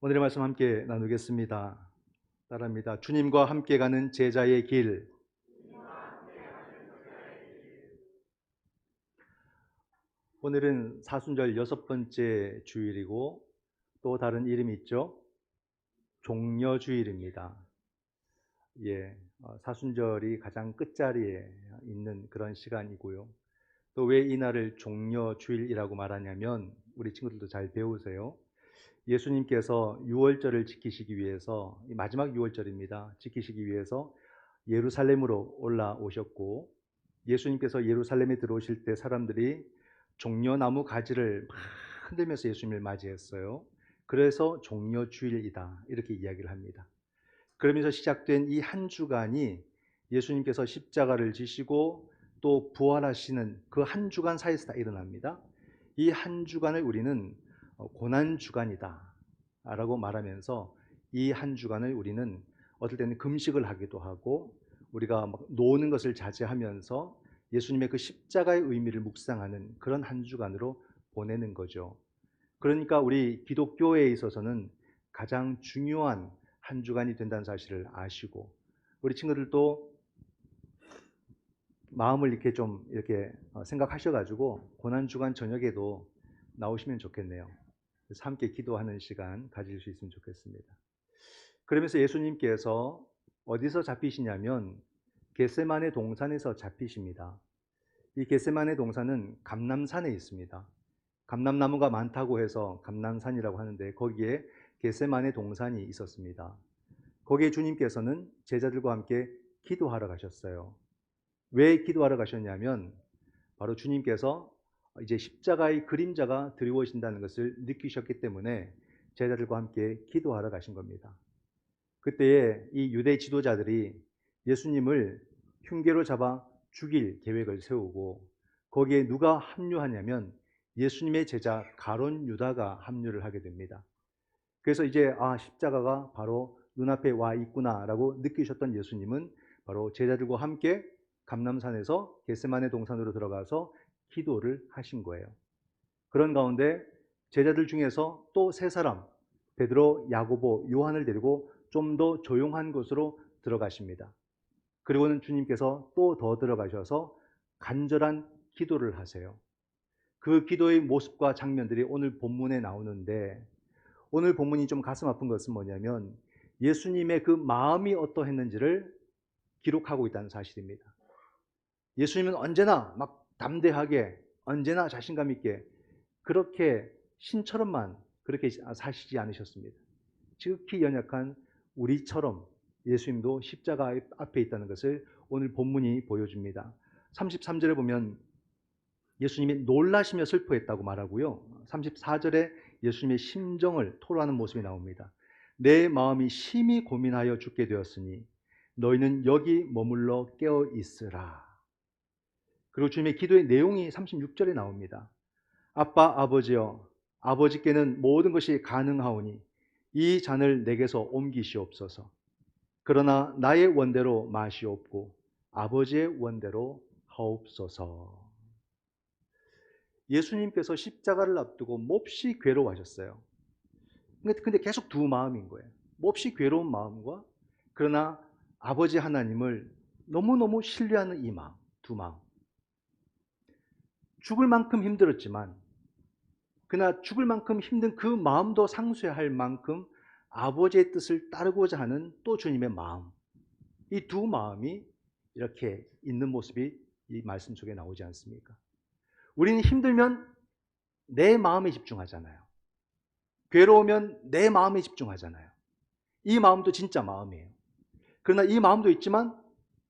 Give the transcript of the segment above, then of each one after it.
오늘의 말씀 함께 나누겠습니다. 따라합니다. 주님과 함께 가는 제자의 길. 오늘은 사순절 6번째 주일이고 또 다른 이름이 있죠. 종려주일입니다. 사순절이 가장 끝자리에 있는 그런 시간이고요. 또 왜 이 날을 종려주일이라고 말하냐면 우리 친구들도 잘 배우세요. 예수님께서 유월절을 지키시기 위해서, 마지막 유월절입니다. 지키시기 위해서 예루살렘으로 올라오셨고, 예수님께서 예루살렘에 들어오실 때 사람들이 종려나무 가지를 막 흔들면서 예수님을 맞이했어요. 그래서 종려주일이다 이렇게 이야기를 합니다. 그러면서 시작된 이 한 주간이 예수님께서 십자가를 지시고 또 부활하시는 그 한 주간 사이에서 다 일어납니다. 이 한 주간을 우리는 고난주간이다 라고 말하면서 이 한 주간을 우리는 어떨 때는 금식을 하기도 하고 우리가 막 노는 것을 자제하면서 예수님의 그 십자가의 의미를 묵상하는 그런 한 주간으로 보내는 거죠. 그러니까 우리 기독교에 있어서는 가장 중요한 한 주간이 된다는 사실을 아시고, 우리 친구들도 마음을 이렇게 생각하셔가지고 고난 주간 저녁에도 나오시면 좋겠네요. 그래서 함께 기도하는 시간 가질 수 있으면 좋겠습니다. 그러면서 예수님께서 어디서 잡히시냐면 겟세마네 동산에서 잡히십니다. 이 겟세마네 동산은 감람산에 있습니다. 감람나무가 많다고 해서 감람산이라고 하는데 거기에 겟세마네 동산이 있었습니다. 거기에 주님께서는 제자들과 함께 기도하러 가셨어요. 왜 기도하러 가셨냐면 바로 주님께서 이제 십자가의 그림자가 드리워진다는 것을 느끼셨기 때문에 제자들과 함께 기도하러 가신 겁니다. 그때에 이 유대 지도자들이 예수님을 흉계로 잡아 죽일 계획을 세우고 거기에 누가 합류하냐면 예수님의 제자 가룟 유다가 합류를 하게 됩니다. 그래서 이제 십자가가 바로 눈앞에 와 있구나라고 느끼셨던 예수님은 바로 제자들과 함께 감람산에서 겟세마네 동산으로 들어가서 기도를 하신 거예요. 그런 가운데 제자들 중에서 또 세 사람, 베드로, 야고보, 요한을 데리고 좀 더 조용한 곳으로 들어가십니다. 그리고는 주님께서 또 더 들어가셔서 간절한 기도를 하세요. 그 기도의 모습과 장면들이 오늘 본문에 나오는데, 오늘 본문이 좀 가슴 아픈 것은 뭐냐면 예수님의 그 마음이 어떠했는지를 기록하고 있다는 사실입니다. 예수님은 언제나 막 담대하게, 언제나 자신감 있게 그렇게 신처럼만 그렇게 사시지 않으셨습니다. 지극히 연약한 우리처럼 예수님도 십자가 앞에 있다는 것을 오늘 본문이 보여줍니다. 33절에 보면 예수님이 놀라시며 슬퍼했다고 말하고요. 34절에 예수님의 심정을 토로하는 모습이 나옵니다. 내 마음이 심히 고민하여 죽게 되었으니 너희는 여기 머물러 깨어 있으라. 그리고 주님의 기도의 내용이 36절에 나옵니다. 아빠 아버지여, 아버지께는 모든 것이 가능하오니 이 잔을 내게서 옮기시옵소서. 그러나 나의 원대로 마시옵고 아버지의 원대로 하옵소서. 예수님께서 십자가를 앞두고 몹시 괴로워하셨어요. 근데 계속 두 마음인 거예요. 몹시 괴로운 마음과 그러나 아버지 하나님을 너무너무 신뢰하는 이 마음, 두 마음. 죽을 만큼 힘들었지만 그러나 죽을 만큼 힘든 그 마음도 상쇄할 만큼 아버지의 뜻을 따르고자 하는 또 주님의 마음, 이 두 마음이 이렇게 있는 모습이 이 말씀 속에 나오지 않습니까? 우리는 힘들면 내 마음에 집중하잖아요. 괴로우면 내 마음에 집중하잖아요. 이 마음도 진짜 마음이에요. 그러나 이 마음도 있지만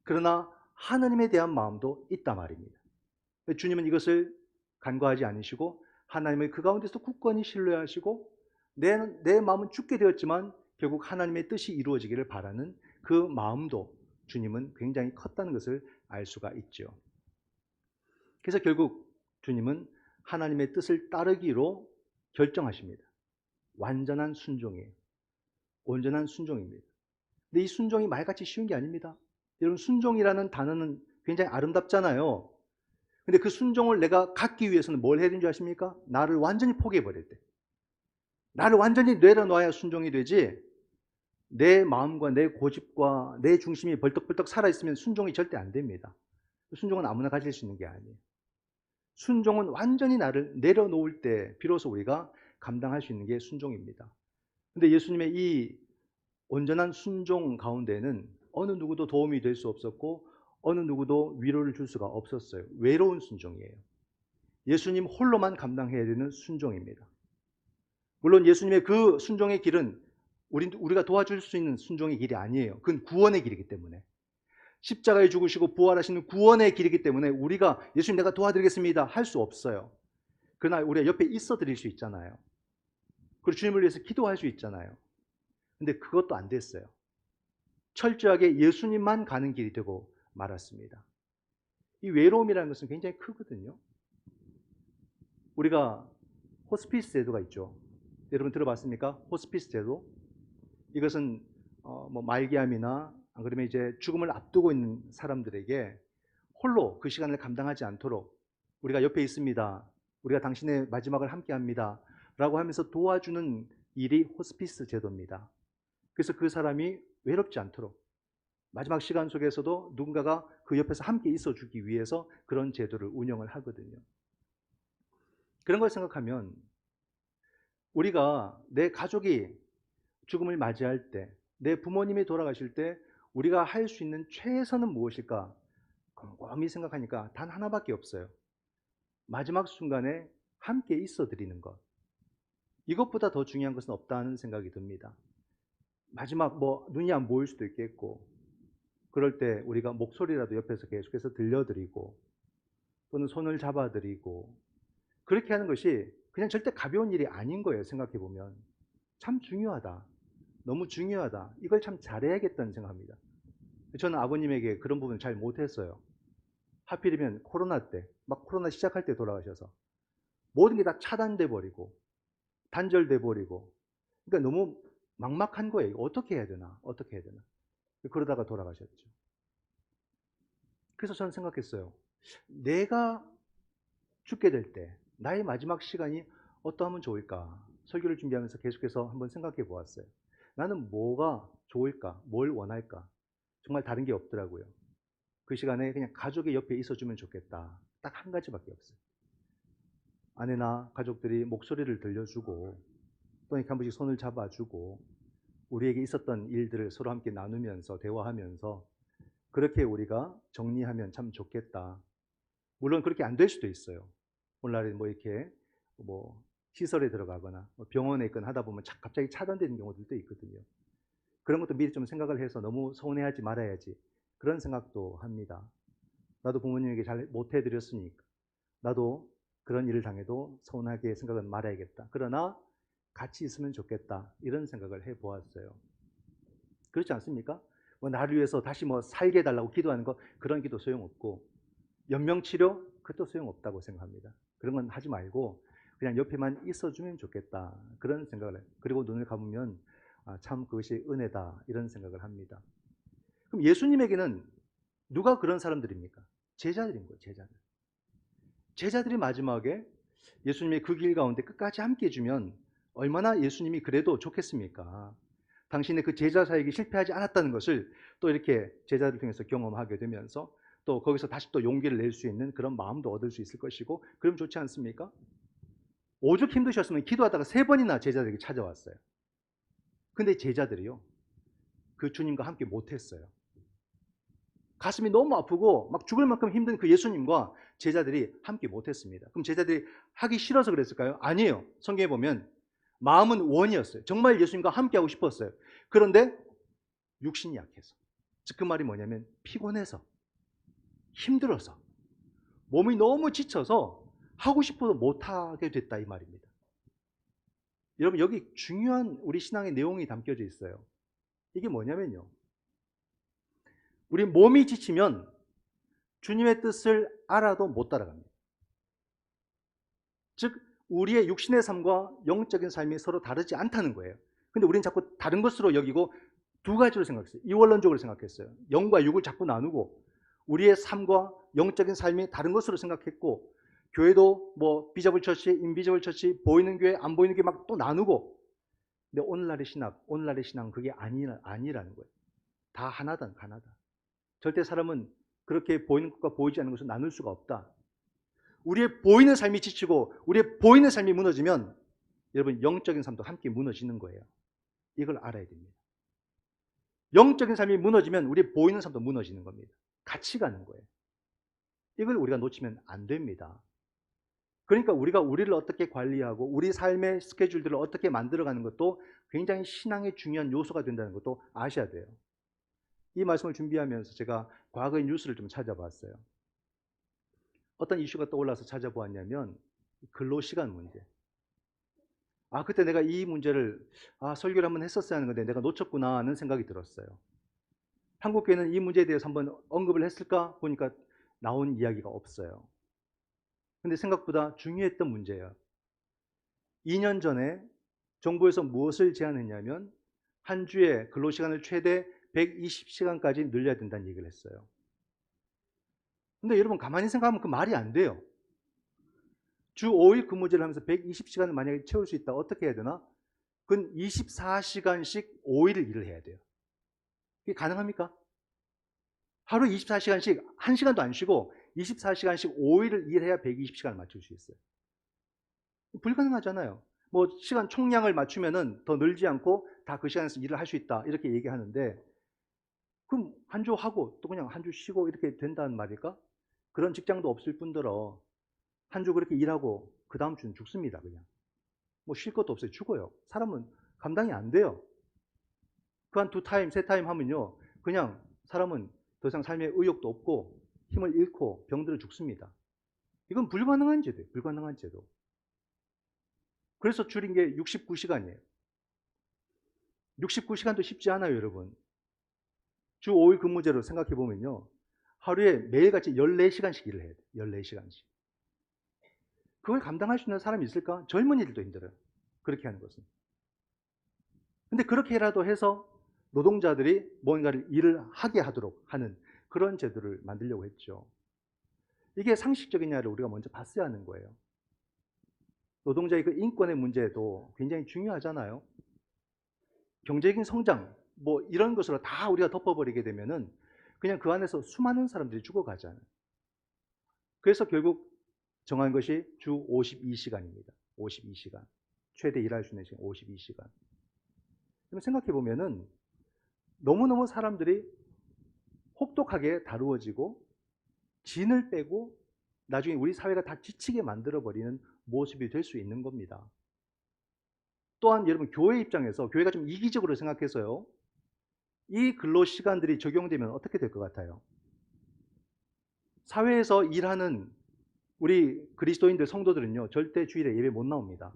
그러나 하나님에 대한 마음도 있단 말입니다. 주님은 이것을 간과하지 않으시고 하나님을 그 가운데서 굳건히 신뢰하시고 내 마음은 죽게 되었지만 결국 하나님의 뜻이 이루어지기를 바라는 그 마음도 주님은 굉장히 컸다는 것을 알 수가 있죠. 그래서 결국 주님은 하나님의 뜻을 따르기로 결정하십니다. 완전한 순종이에요. 온전한 순종입니다. 근데 이 순종이 말같이 쉬운 게 아닙니다. 여러분, 순종이라는 단어는 굉장히 아름답잖아요. 근데 그 순종을 내가 갖기 위해서는 뭘 해야 되는 줄 아십니까? 나를 완전히 포기해버릴 때. 나를 완전히 내려놔야 순종이 되지, 내 마음과 내 고집과 내 중심이 벌떡벌떡 살아있으면 순종이 절대 안 됩니다. 순종은 아무나 가질 수 있는 게 아니에요. 순종은 완전히 나를 내려놓을 때 비로소 우리가 감당할 수 있는 게 순종입니다. 근데 예수님의 이 온전한 순종 가운데는 어느 누구도 도움이 될 수 없었고 어느 누구도 위로를 줄 수가 없었어요. 외로운 순종이에요. 예수님 홀로만 감당해야 되는 순종입니다. 물론 예수님의 그 순종의 길은 우리가 도와줄 수 있는 순종의 길이 아니에요. 그건 구원의 길이기 때문에. 십자가에 죽으시고 부활하시는 구원의 길이기 때문에 우리가 예수님 내가 도와드리겠습니다 할 수 없어요. 그러나 우리가 옆에 있어 드릴 수 있잖아요. 그리고 주님을 위해서 기도할 수 있잖아요. 근데 그것도 안 됐어요. 철저하게 예수님만 가는 길이 되고 말았습니다. 이 외로움이라는 것은 굉장히 크거든요. 우리가 호스피스 제도가 있죠. 여러분 들어봤습니까? 호스피스 제도. 이것은 말기암이나 안 그러면 이제 죽음을 앞두고 있는 사람들에게 홀로 그 시간을 감당하지 않도록 우리가 옆에 있습니다. 우리가 당신의 마지막을 함께합니다. 라고 하면서 도와주는 일이 호스피스 제도입니다. 그래서 그 사람이 외롭지 않도록 마지막 시간 속에서도 누군가가 그 옆에서 함께 있어주기 위해서 그런 제도를 운영을 하거든요. 그런 걸 생각하면 우리가 내 가족이 죽음을 맞이할 때, 내 부모님이 돌아가실 때 우리가 할 수 있는 최선은 무엇일까? 곰곰이 생각하니까 단 하나밖에 없어요. 마지막 순간에 함께 있어 드리는 것. 이것보다 더 중요한 것은 없다는 생각이 듭니다. 마지막 눈이 안 보일 수도 있겠고 그럴 때 우리가 목소리라도 옆에서 계속해서 들려드리고 또는 손을 잡아드리고 그렇게 하는 것이 그냥 절대 가벼운 일이 아닌 거예요. 생각해보면 참 중요하다. 너무 중요하다. 이걸 참 잘해야겠다는 생각합니다. 저는 아버님에게 그런 부분 잘 못했어요. 하필이면 코로나 때, 막 코로나 시작할 때 돌아가셔서 모든 게 다 차단돼 버리고 단절돼 버리고 그러니까 너무 막막한 거예요. 어떻게 해야 되나? 어떻게 해야 되나? 그러다가 돌아가셨죠. 그래서 저는 생각했어요. 내가 죽게 될 때 나의 마지막 시간이 어떠하면 좋을까? 설교를 준비하면서 계속해서 한번 생각해 보았어요. 나는 뭐가 좋을까? 뭘 원할까? 정말 다른 게 없더라고요. 그 시간에 그냥 가족의 옆에 있어주면 좋겠다. 딱 한 가지밖에 없어요. 아내나 가족들이 목소리를 들려주고 또 이렇게 한 번씩 손을 잡아주고 우리에게 있었던 일들을 서로 함께 나누면서 대화하면서 그렇게 우리가 정리하면 참 좋겠다. 물론 그렇게 안 될 수도 있어요. 오늘날에 이렇게 시설에 들어가거나 병원에 있거나 하다 보면 갑자기 차단되는 경우들도 있거든요. 그런 것도 미리 좀 생각을 해서 너무 서운해하지 말아야지 그런 생각도 합니다. 나도 부모님에게 잘 못해드렸으니까 나도 그런 일을 당해도 서운하게 생각은 말아야겠다. 그러나 같이 있으면 좋겠다 이런 생각을 해보았어요. 그렇지 않습니까? 나를 위해서 다시 살게 해달라고 기도하는 거 그런 기도 소용없고 연명치료 그것도 소용없다고 생각합니다. 그런 건 하지 말고 그냥 옆에만 있어주면 좋겠다 그런 생각을 해요. 그리고 눈을 감으면 참 그것이 은혜다 이런 생각을 합니다. 그럼 예수님에게는 누가 그런 사람들입니까? 제자들인 거예요. 제자들이 마지막에 예수님의 그 길 가운데 끝까지 함께 해주면 얼마나 예수님이 그래도 좋겠습니까? 당신의 그 제자 사역이 실패하지 않았다는 것을 또 이렇게 제자들 통해서 경험하게 되면서 또 거기서 다시 또 용기를 낼 수 있는 그런 마음도 얻을 수 있을 것이고 그럼 좋지 않습니까? 오죽 힘드셨으면 기도하다가 3번이나 제자들에게 찾아왔어요. 근데 제자들이요 그 주님과 함께 못했어요. 가슴이 너무 아프고 막 죽을 만큼 힘든 그 예수님과 제자들이 함께 못했습니다. 그럼 제자들이 하기 싫어서 그랬을까요? 아니에요. 성경에 보면 마음은 원이었어요. 정말 예수님과 함께하고 싶었어요. 그런데 육신이 약해서. 즉 그 말이 뭐냐면 피곤해서 힘들어서 몸이 너무 지쳐서 하고 싶어도 못하게 됐다 이 말입니다. 여러분 여기 중요한 우리 신앙의 내용이 담겨져 있어요. 이게 뭐냐면요. 우리 몸이 지치면 주님의 뜻을 알아도 못 따라갑니다. 즉 우리의 육신의 삶과 영적인 삶이 서로 다르지 않다는 거예요. 근데 우리는 자꾸 다른 것으로 여기고 두 가지로 생각했어요. 이원론적으로 생각했어요. 영과 육을 자꾸 나누고 우리의 삶과 영적인 삶이 다른 것으로 생각했고 교회도 비저블 처치, 인비저블 처치, 보이는 교회, 안 보이는 교회 막 또 나누고 근데 오늘날의 신앙은 그게 아니라는 거예요. 다 하나다. 절대 사람은 그렇게 보이는 것과 보이지 않는 것을 나눌 수가 없다. 우리의 보이는 삶이 지치고 우리의 보이는 삶이 무너지면 여러분 영적인 삶도 함께 무너지는 거예요. 이걸 알아야 됩니다. 영적인 삶이 무너지면 우리의 보이는 삶도 무너지는 겁니다. 같이 가는 거예요. 이걸 우리가 놓치면 안 됩니다. 그러니까 우리가 우리를 어떻게 관리하고 우리 삶의 스케줄들을 어떻게 만들어가는 것도 굉장히 신앙의 중요한 요소가 된다는 것도 아셔야 돼요. 이 말씀을 준비하면서 제가 과거의 뉴스를 좀 찾아봤어요. 어떤 이슈가 떠올라서 찾아보았냐면 근로시간 문제. 그때 내가 이 문제를 설교를 한번 했었어야 하는 건데 내가 놓쳤구나 하는 생각이 들었어요. 한국교회는 이 문제에 대해서 한번 언급을 했을까 보니까 나온 이야기가 없어요. 근데 생각보다 중요했던 문제예요. 2년 전에 정부에서 무엇을 제안했냐면 한 주에 근로시간을 최대 120시간까지 늘려야 된다는 얘기를 했어요. 근데 여러분 가만히 생각하면 그 말이 안 돼요. 주 5일 근무제를 하면서 120시간을 만약에 채울 수 있다. 어떻게 해야 되나? 그건 24시간씩 5일을 일을 해야 돼요. 이게 가능합니까? 하루 24시간씩 1시간도 안 쉬고 24시간씩 5일을 일해야 120시간을 맞출 수 있어요. 불가능하잖아요. 뭐 시간 총량을 맞추면은 더 늘지 않고 다 그 시간에서 일을 할 수 있다 이렇게 얘기하는데 그럼 한 주 하고 또 그냥 한 주 쉬고 이렇게 된다는 말일까? 그런 직장도 없을 뿐더러 한 주 그렇게 일하고 그 다음 주는 죽습니다. 그냥 뭐 쉴 것도 없어요. 죽어요. 사람은 감당이 안 돼요. 그 한 2타임 3타임 하면요 그냥 사람은 더 이상 삶의 의욕도 없고 힘을 잃고 병들어 죽습니다. 이건 불가능한 제도예요. 불가능한 제도. 그래서 줄인 게 69시간이에요. 69시간도 쉽지 않아요, 여러분. 주 5일 근무제로 생각해 보면요. 하루에 매일같이 14시간씩 일을 해야 돼요. 14시간씩. 그걸 감당할 수 있는 사람이 있을까? 젊은이들도 힘들어요. 그렇게 하는 것은. 근데 그렇게라도 해서 노동자들이 뭔가를 일을 하게 하도록 하는 그런 제도를 만들려고 했죠. 이게 상식적이냐를 우리가 먼저 봤어야 하는 거예요. 노동자의 그 인권의 문제도 굉장히 중요하잖아요. 경제적인 성장, 뭐 이런 것으로 다 우리가 덮어버리게 되면은 그냥 그 안에서 수많은 사람들이 죽어가잖아요. 그래서 결국 정한 것이 주 52시간입니다. 52시간. 최대 일할 수 있는 시간 52시간. 그럼 생각해 보면은 너무너무 사람들이 혹독하게 다루어지고 진을 빼고 나중에 우리 사회가 다 지치게 만들어버리는 모습이 될 수 있는 겁니다. 또한 여러분 교회 입장에서 교회가 좀 이기적으로 생각해서요. 이 근로시간들이 적용되면 어떻게 될 것 같아요? 사회에서 일하는 우리 그리스도인들 성도들은요. 절대 주일에 예배 못 나옵니다.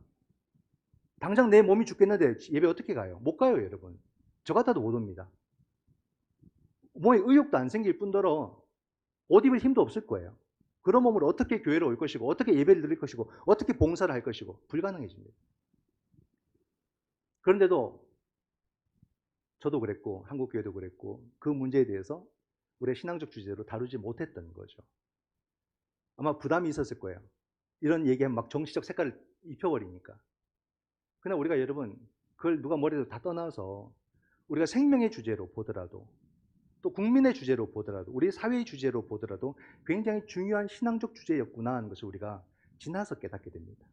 당장 내 몸이 죽겠는데 예배 어떻게 가요? 못 가요, 여러분. 저 같아도 못 옵니다. 몸에 의욕도 안 생길 뿐더러 옷 입을 힘도 없을 거예요. 그런 몸으로 어떻게 교회로 올 것이고 어떻게 예배를 드릴 것이고 어떻게 봉사를 할 것이고 불가능해집니다. 그런데도 저도 그랬고 한국교회도 그랬고 그 문제에 대해서 우리의 신앙적 주제로 다루지 못했던 거죠. 아마 부담이 있었을 거예요. 이런 얘기하면 막 정치적 색깔을 입혀버리니까. 그러나 우리가 여러분 그걸 누가 뭐래도 다 떠나서 우리가 생명의 주제로 보더라도 또 국민의 주제로 보더라도 우리 사회의 주제로 보더라도 굉장히 중요한 신앙적 주제였구나 하는 것을 우리가 지나서 깨닫게 됩니다.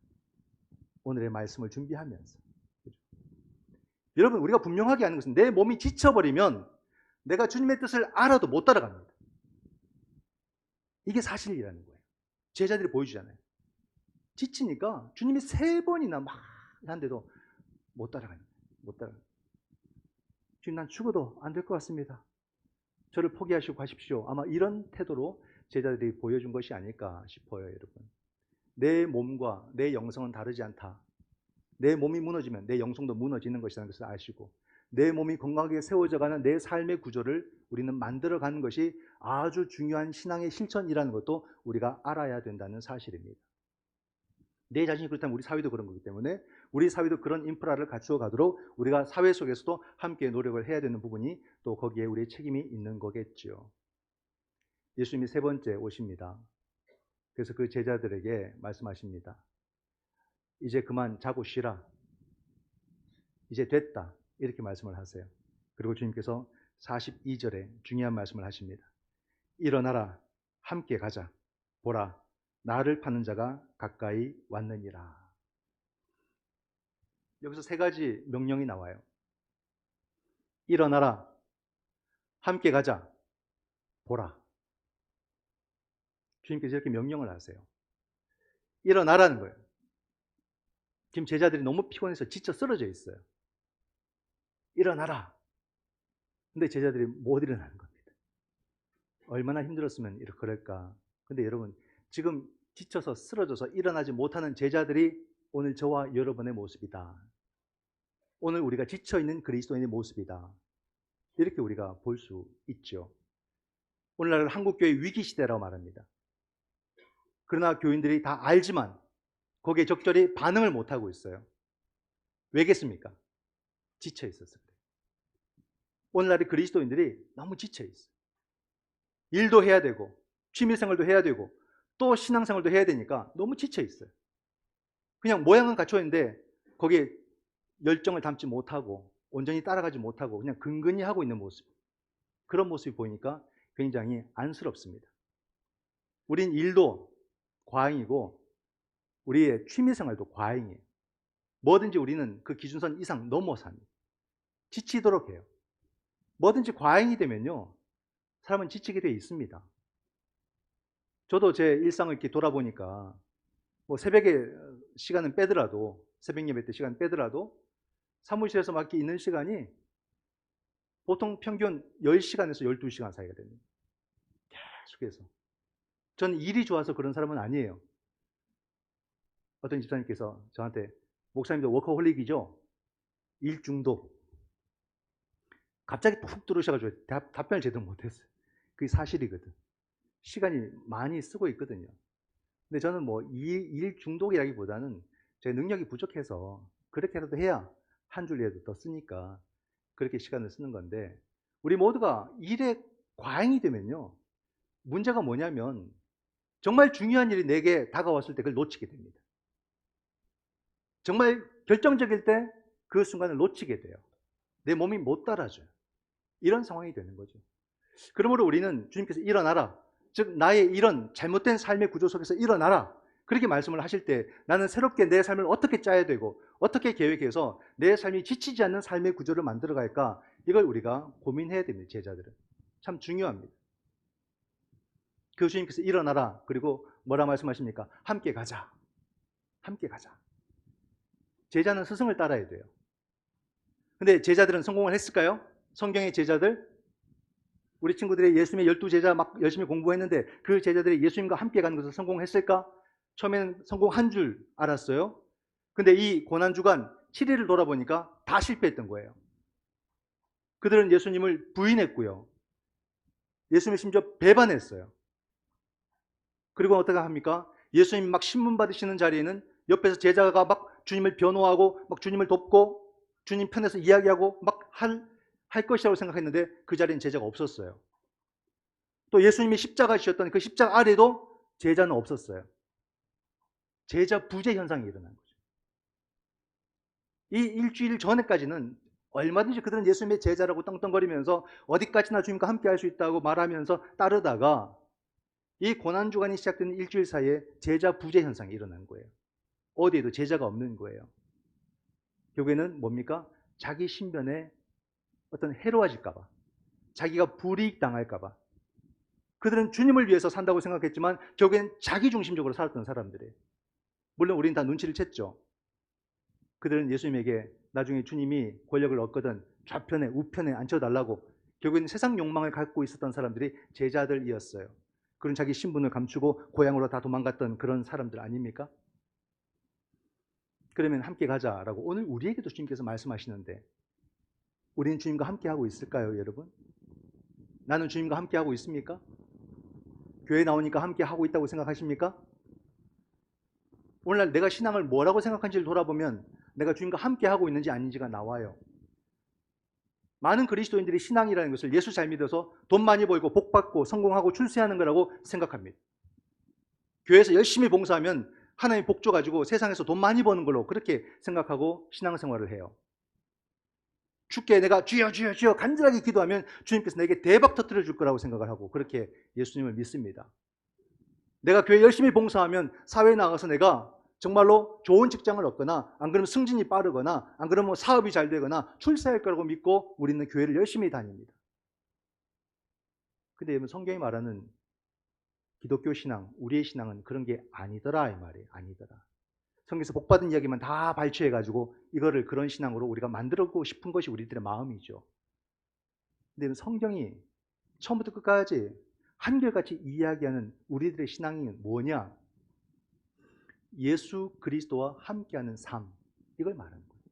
오늘의 말씀을 준비하면서. 여러분 우리가 분명하게 아는 것은 내 몸이 지쳐버리면 내가 주님의 뜻을 알아도 못 따라갑니다. 이게 사실이라는 거예요. 제자들이 보여주잖아요. 지치니까 주님이 3번이나 막 하는데도 못 따라갑니다. 못 따라. 주님 난 죽어도 안 될 것 같습니다. 저를 포기하시고 가십시오. 아마 이런 태도로 제자들이 보여준 것이 아닐까 싶어요, 여러분. 내 몸과 내 영성은 다르지 않다. 내 몸이 무너지면 내 영성도 무너지는 것이라는 것을 아시고 내 몸이 건강하게 세워져가는 내 삶의 구조를 우리는 만들어가는 것이 아주 중요한 신앙의 실천이라는 것도 우리가 알아야 된다는 사실입니다. 내 자신이 그렇다면 우리 사회도 그런 거기 때문에 우리 사회도 그런 인프라를 갖추어 가도록 우리가 사회 속에서도 함께 노력을 해야 되는 부분이 또 거기에 우리의 책임이 있는 거겠죠. 예수님이 3번째 오십니다. 그래서 그 제자들에게 말씀하십니다. 이제 그만 자고 쉬라. 이제 됐다. 이렇게 말씀을 하세요. 그리고 주님께서 42절에 중요한 말씀을 하십니다. 일어나라, 함께 가자. 보라, 나를 파는 자가 가까이 왔느니라. 여기서 세 가지 명령이 나와요. 일어나라, 함께 가자, 보라. 주님께서 이렇게 명령을 하세요. 일어나라는 거예요. 지금 제자들이 너무 피곤해서 지쳐 쓰러져 있어요. 일어나라. 근데 제자들이 못 일어나는 겁니다. 얼마나 힘들었으면 이렇게 그럴까. 근데 여러분, 지금 지쳐서 쓰러져서 일어나지 못하는 제자들이 오늘 저와 여러분의 모습이다. 오늘 우리가 지쳐있는 그리스도인의 모습이다. 이렇게 우리가 볼 수 있죠. 오늘날 한국교회 위기시대라고 말합니다. 그러나 교인들이 다 알지만 거기에 적절히 반응을 못하고 있어요. 왜겠습니까? 지쳐 있어서 그래요. 오늘날의 그리스도인들이 너무 지쳐 있어요. 일도 해야 되고 취미생활도 해야 되고 또 신앙생활도 해야 되니까 너무 지쳐 있어요. 그냥 모양은 갖춰 있는데 거기에 열정을 담지 못하고 온전히 따라가지 못하고 그냥 근근히 하고 있는 모습, 그런 모습이 보이니까 굉장히 안쓰럽습니다. 우린 일도 과잉이고 우리의 취미생활도 과잉이에요. 뭐든지 우리는 그 기준선 이상 넘어서 합니다. 지치도록 해요. 뭐든지 과잉이 되면요, 사람은 지치게 되어 있습니다. 저도 제 일상을 이렇게 돌아보니까 뭐 새벽에 시간은 빼더라도, 새벽 예배 때 시간 빼더라도 사무실에서 막 이렇게 있는 시간이 보통 평균 10시간에서 12시간 사이가 됩니다. 계속해서. 저는 일이 좋아서 그런 사람은 아니에요. 어떤 집사님께서 저한테, 목사님도 워커홀릭이죠? 일 중독. 갑자기 푹 들어오셔가지고 답변을 제대로 못했어요. 그게 사실이거든. 시간이 많이 쓰고 있거든요. 근데 저는 뭐 일 중독이라기보다는 제 능력이 부족해서 그렇게라도 해야 한 줄이라도 더 쓰니까 그렇게 시간을 쓰는 건데, 우리 모두가 일에 과잉이 되면요, 문제가 뭐냐면 정말 중요한 일이 내게 다가왔을 때 그걸 놓치게 됩니다. 정말 결정적일 때 그 순간을 놓치게 돼요. 내 몸이 못 따라줘요. 이런 상황이 되는 거죠. 그러므로 우리는 주님께서 일어나라, 즉 나의 이런 잘못된 삶의 구조 속에서 일어나라, 그렇게 말씀을 하실 때 나는 새롭게 내 삶을 어떻게 짜야 되고 어떻게 계획해서 내 삶이 지치지 않는 삶의 구조를 만들어 갈까, 이걸 우리가 고민해야 됩니다. 제자들은 참 중요합니다. 그 주님께서 일어나라, 그리고 뭐라 말씀하십니까? 함께 가자. 함께 가자. 제자는 스승을 따라야 돼요. 근데 제자들은 성공을 했을까요? 성경의 제자들, 우리 친구들이 예수님의 12제자 막 열심히 공부했는데 그 제자들이 예수님과 함께 가는 것을 성공했을까? 처음에는 성공한 줄 알았어요. 근데 이 고난주간 7일을 돌아보니까 다 실패했던 거예요. 그들은 예수님을 부인했고요. 예수님을 심지어 배반했어요. 그리고 어떻게 합니까? 예수님 막 신문 받으시는 자리에는 옆에서 제자가 막 주님을 변호하고 막 주님을 돕고 주님 편에서 이야기하고 막 할 것이라고 생각했는데 그 자리엔 제자가 없었어요. 또 예수님이 십자가 지셨던 그 십자가 아래도 제자는 없었어요. 제자 부재 현상이 일어난 거죠. 이 일주일 전에까지는 얼마든지 그들은 예수님의 제자라고 떵떵거리면서 어디까지나 주님과 함께 할 수 있다고 말하면서 따르다가 이 고난주간이 시작되는 일주일 사이에 제자 부재 현상이 일어난 거예요. 어디에도 제자가 없는 거예요. 결국에는 뭡니까? 자기 신변에 어떤 해로워질까 봐, 자기가 불이익 당할까 봐. 그들은 주님을 위해서 산다고 생각했지만 결국엔 자기 중심적으로 살았던 사람들이에요. 물론 우리는 다 눈치를 챘죠. 그들은 예수님에게 나중에 주님이 권력을 얻거든 좌편에 우편에 앉혀달라고, 결국엔 세상 욕망을 갖고 있었던 사람들이 제자들이었어요. 그런 자기 신분을 감추고 고향으로 다 도망갔던 그런 사람들 아닙니까? 그러면 함께 가자라고 오늘 우리에게도 주님께서 말씀하시는데, 우리는 주님과 함께 하고 있을까요, 여러분? 나는 주님과 함께 하고 있습니까? 교회 나오니까 함께 하고 있다고 생각하십니까? 오늘날 내가 신앙을 뭐라고 생각하는지를 돌아보면 내가 주님과 함께 하고 있는지 아닌지가 나와요. 많은 그리스도인들이 신앙이라는 것을 예수 잘 믿어서 돈 많이 벌고 복 받고 성공하고 출세하는 거라고 생각합니다. 교회에서 열심히 봉사하면 하나님 복 줘가지고 세상에서 돈 많이 버는 걸로 그렇게 생각하고 신앙생활을 해요. 주께 내가 주여 주여 주여 간절하게 기도하면 주님께서 내게 대박 터뜨려 줄 거라고 생각을 하고 그렇게 예수님을 믿습니다. 내가 교회 열심히 봉사하면 사회에 나가서 내가 정말로 좋은 직장을 얻거나 안 그러면 승진이 빠르거나 안 그러면 사업이 잘 되거나 출세할 거라고 믿고 우리는 교회를 열심히 다닙니다. 근데 여러분 성경이 말하는 기독교 신앙, 우리의 신앙은 그런 게 아니더라 이 말이에요. 아니더라. 성경에서 복받은 이야기만 다 발췌해가지고 이거를 그런 신앙으로 우리가 만들고 싶은 것이 우리들의 마음이죠. 근데 성경이 처음부터 끝까지 한결같이 이야기하는 우리들의 신앙이 뭐냐? 예수 그리스도와 함께하는 삶, 이걸 말하는 거예요.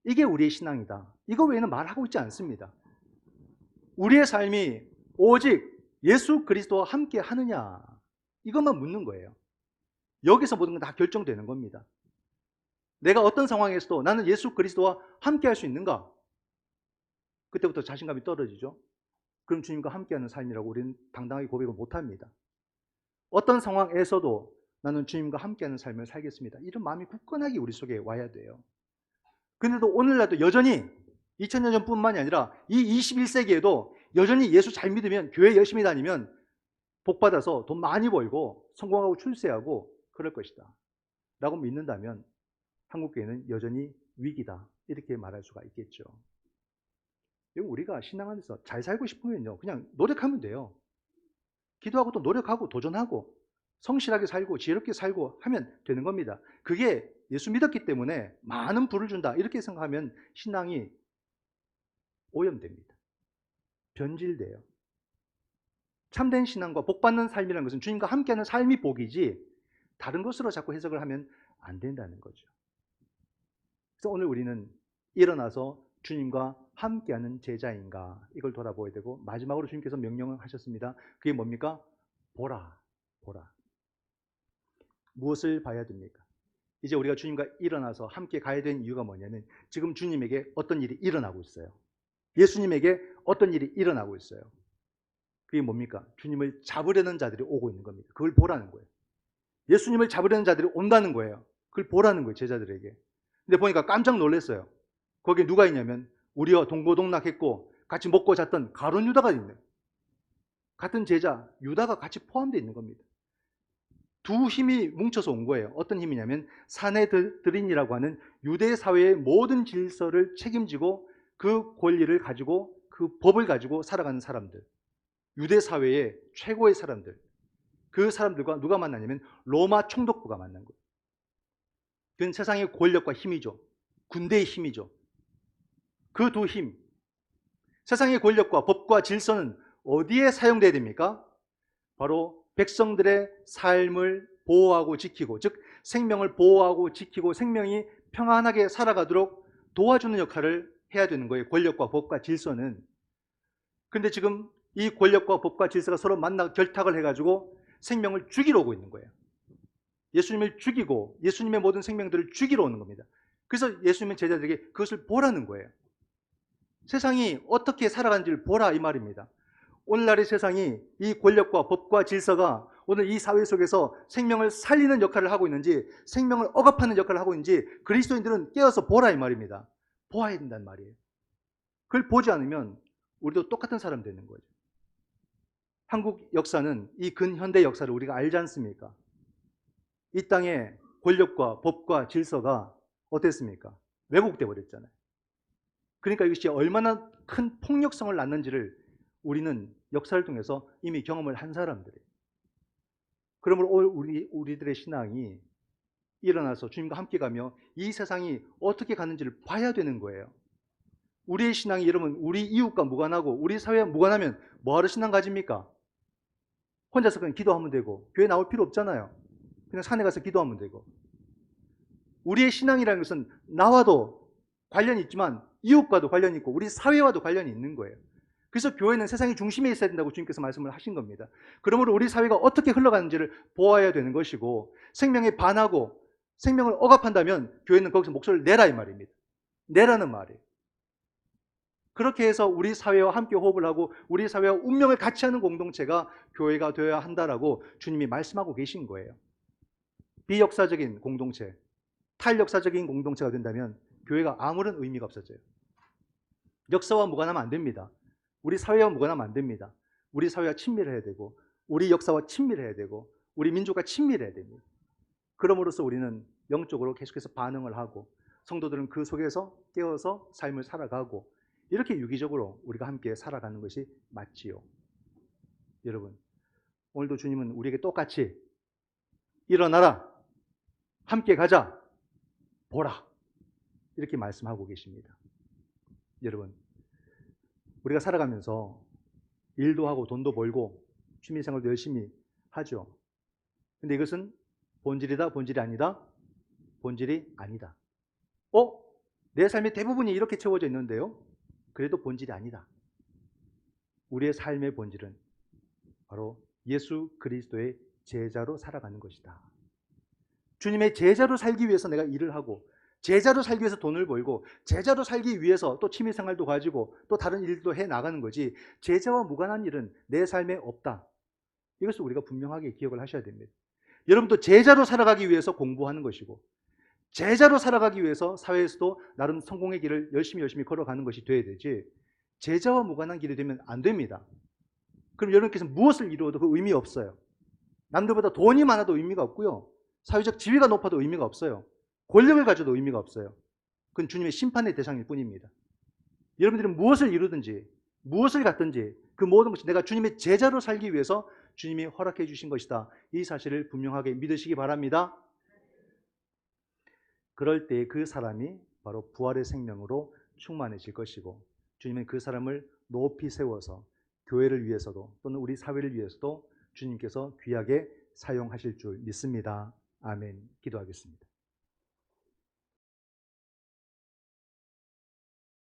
이게 우리의 신앙이다. 이거 외에는 말하고 있지 않습니다. 우리의 삶이 오직 예수 그리스도와 함께 하느냐, 이것만 묻는 거예요. 여기서 모든 건 다 결정되는 겁니다. 내가 어떤 상황에서도 나는 예수 그리스도와 함께 할 수 있는가? 그때부터 자신감이 떨어지죠. 그럼 주님과 함께하는 삶이라고 우리는 당당하게 고백을 못합니다. 어떤 상황에서도 나는 주님과 함께하는 삶을 살겠습니다. 이런 마음이 굳건하게 우리 속에 와야 돼요. 그런데도 오늘날도 여전히 2000년 전뿐만이 아니라 이 21세기에도 여전히 예수 잘 믿으면 교회 열심히 다니면 복받아서 돈 많이 벌고 성공하고 출세하고 그럴 것이다 라고 믿는다면 한국교회는 여전히 위기다, 이렇게 말할 수가 있겠죠. 우리가 신앙 안에서 잘 살고 싶으면요, 그냥 노력하면 돼요. 기도하고 또 노력하고 도전하고 성실하게 살고 지혜롭게 살고 하면 되는 겁니다. 그게 예수 믿었기 때문에 많은 부를 준다, 이렇게 생각하면 신앙이 오염됩니다. 변질돼요. 참된 신앙과 복받는 삶이라는 것은 주님과 함께하는 삶이 복이지 다른 것으로 자꾸 해석을 하면 안 된다는 거죠. 그래서 오늘 우리는 일어나서 주님과 함께하는 제자인가, 이걸 돌아보아야 되고, 마지막으로 주님께서 명령을 하셨습니다. 그게 뭡니까? 보라, 보라. 무엇을 봐야 됩니까? 이제 우리가 주님과 일어나서 함께 가야 되는 이유가 뭐냐면 지금 주님에게 어떤 일이 일어나고 있어요. 예수님에게 어떤 일이 일어나고 있어요. 그게 뭡니까? 주님을 잡으려는 자들이 오고 있는 겁니다. 그걸 보라는 거예요. 예수님을 잡으려는 자들이 온다는 거예요. 그걸 보라는 거예요, 제자들에게. 근데 보니까 깜짝 놀랐어요. 거기에 누가 있냐면 우리와 동고동락했고 같이 먹고 잤던 가룟 유다가 있네요. 같은 제자 유다가 같이 포함되어 있는 겁니다. 두 힘이 뭉쳐서 온 거예요. 어떤 힘이냐면 사내들인이라고 하는 유대 사회의 모든 질서를 책임지고 그 권리를 가지고 그 법을 가지고 살아가는 사람들, 유대 사회의 최고의 사람들, 그 사람들과 누가 만나냐면 로마 총독부가 만난 거예요. 그건 세상의 권력과 힘이죠. 군대의 힘이죠. 그 두 힘, 세상의 권력과 법과 질서는 어디에 사용돼야 됩니까? 바로 백성들의 삶을 보호하고 지키고, 즉 생명을 보호하고 지키고 생명이 평안하게 살아가도록 도와주는 역할을 해야 되는 거예요. 권력과 법과 질서는. 그런데 지금 이 권력과 법과 질서가 서로 만나 결탁을 해가지고 생명을 죽이러 오고 있는 거예요. 예수님을 죽이고 예수님의 모든 생명들을 죽이러 오는 겁니다. 그래서 예수님은 제자들에게 그것을 보라는 거예요. 세상이 어떻게 살아가는지를 보라, 이 말입니다. 오늘날의 세상이 이 권력과 법과 질서가 오늘 이 사회 속에서 생명을 살리는 역할을 하고 있는지 생명을 억압하는 역할을 하고 있는지 그리스도인들은 깨어서 보라, 이 말입니다. 보아야 된단 말이에요. 그걸 보지 않으면 우리도 똑같은 사람 되는 거죠. 한국 역사는 이 근현대 역사를 우리가 알지 않습니까? 이 땅의 권력과 법과 질서가 어땠습니까? 왜곡돼 버렸잖아요. 그러니까 이것이 얼마나 큰 폭력성을 낳는지를 우리는 역사를 통해서 이미 경험을 한 사람들이에요. 그러므로 우리들의 신앙이 일어나서 주님과 함께 가며 이 세상이 어떻게 가는지를 봐야 되는 거예요. 우리의 신앙이, 여러분, 우리 이웃과 무관하고 우리 사회와 무관하면 뭐하러 신앙 가집니까? 혼자서 그냥 기도하면 되고 교회 나올 필요 없잖아요. 그냥 산에 가서 기도하면 되고. 우리의 신앙이라는 것은 나와도 관련이 있지만 이웃과도 관련이 있고 우리 사회와도 관련이 있는 거예요. 그래서 교회는 세상의 중심에 있어야 된다고 주님께서 말씀을 하신 겁니다. 그러므로 우리 사회가 어떻게 흘러가는지를 보아야 되는 것이고, 생명에 반하고 생명을 억압한다면 교회는 거기서 목소리를 내라, 이 말입니다. 내라는 말이에요. 그렇게 해서 우리 사회와 함께 호흡을 하고 우리 사회와 운명을 같이 하는 공동체가 교회가 되어야 한다라고 주님이 말씀하고 계신 거예요. 비역사적인 공동체, 탈역사적인 공동체가 된다면 교회가 아무런 의미가 없어져요. 역사와 무관하면 안 됩니다. 우리 사회와 무관하면 안 됩니다. 우리 사회와 친밀해야 되고 우리 역사와 친밀해야 되고 우리 민족과 친밀해야 됩니다. 그럼으로써 우리는 영적으로 계속해서 반응을 하고 성도들은 그 속에서 깨어서 삶을 살아가고 이렇게 유기적으로 우리가 함께 살아가는 것이 맞지요. 여러분, 오늘도 주님은 우리에게 똑같이 일어나라, 함께 가자, 보라 이렇게 말씀하고 계십니다. 여러분, 우리가 살아가면서 일도 하고 돈도 벌고 취미생활도 열심히 하죠. 근데 이것은 본질이다, 본질이 아니다? 본질이 아니다. 내 삶의 대부분이 이렇게 채워져 있는데요. 그래도 본질이 아니다. 우리의 삶의 본질은 바로 예수 그리스도의 제자로 살아가는 것이다. 주님의 제자로 살기 위해서 내가 일을 하고 제자로 살기 위해서 돈을 벌고 제자로 살기 위해서 또 취미생활도 가지고 또 다른 일도 해나가는 거지 제자와 무관한 일은 내 삶에 없다. 이것을 우리가 분명하게 기억을 하셔야 됩니다. 여러분도 제자로 살아가기 위해서 공부하는 것이고 제자로 살아가기 위해서 사회에서도 나름 성공의 길을 열심히 걸어가는 것이 돼야 되지 제자와 무관한 길이 되면 안 됩니다. 그럼 여러분께서 무엇을 이루어도 그 의미 없어요. 남들보다 돈이 많아도 의미가 없고요. 사회적 지위가 높아도 의미가 없어요. 권력을 가져도 의미가 없어요. 그건 주님의 심판의 대상일 뿐입니다. 여러분들은 무엇을 이루든지 무엇을 갖든지 그 모든 것이 내가 주님의 제자로 살기 위해서 주님이 허락해 주신 것이다. 이 사실을 분명하게 믿으시기 바랍니다. 그럴 때 그 사람이 바로 부활의 생명으로 충만해질 것이고 주님은 그 사람을 높이 세워서 교회를 위해서도 또는 우리 사회를 위해서도 주님께서 귀하게 사용하실 줄 믿습니다. 아멘. 기도하겠습니다.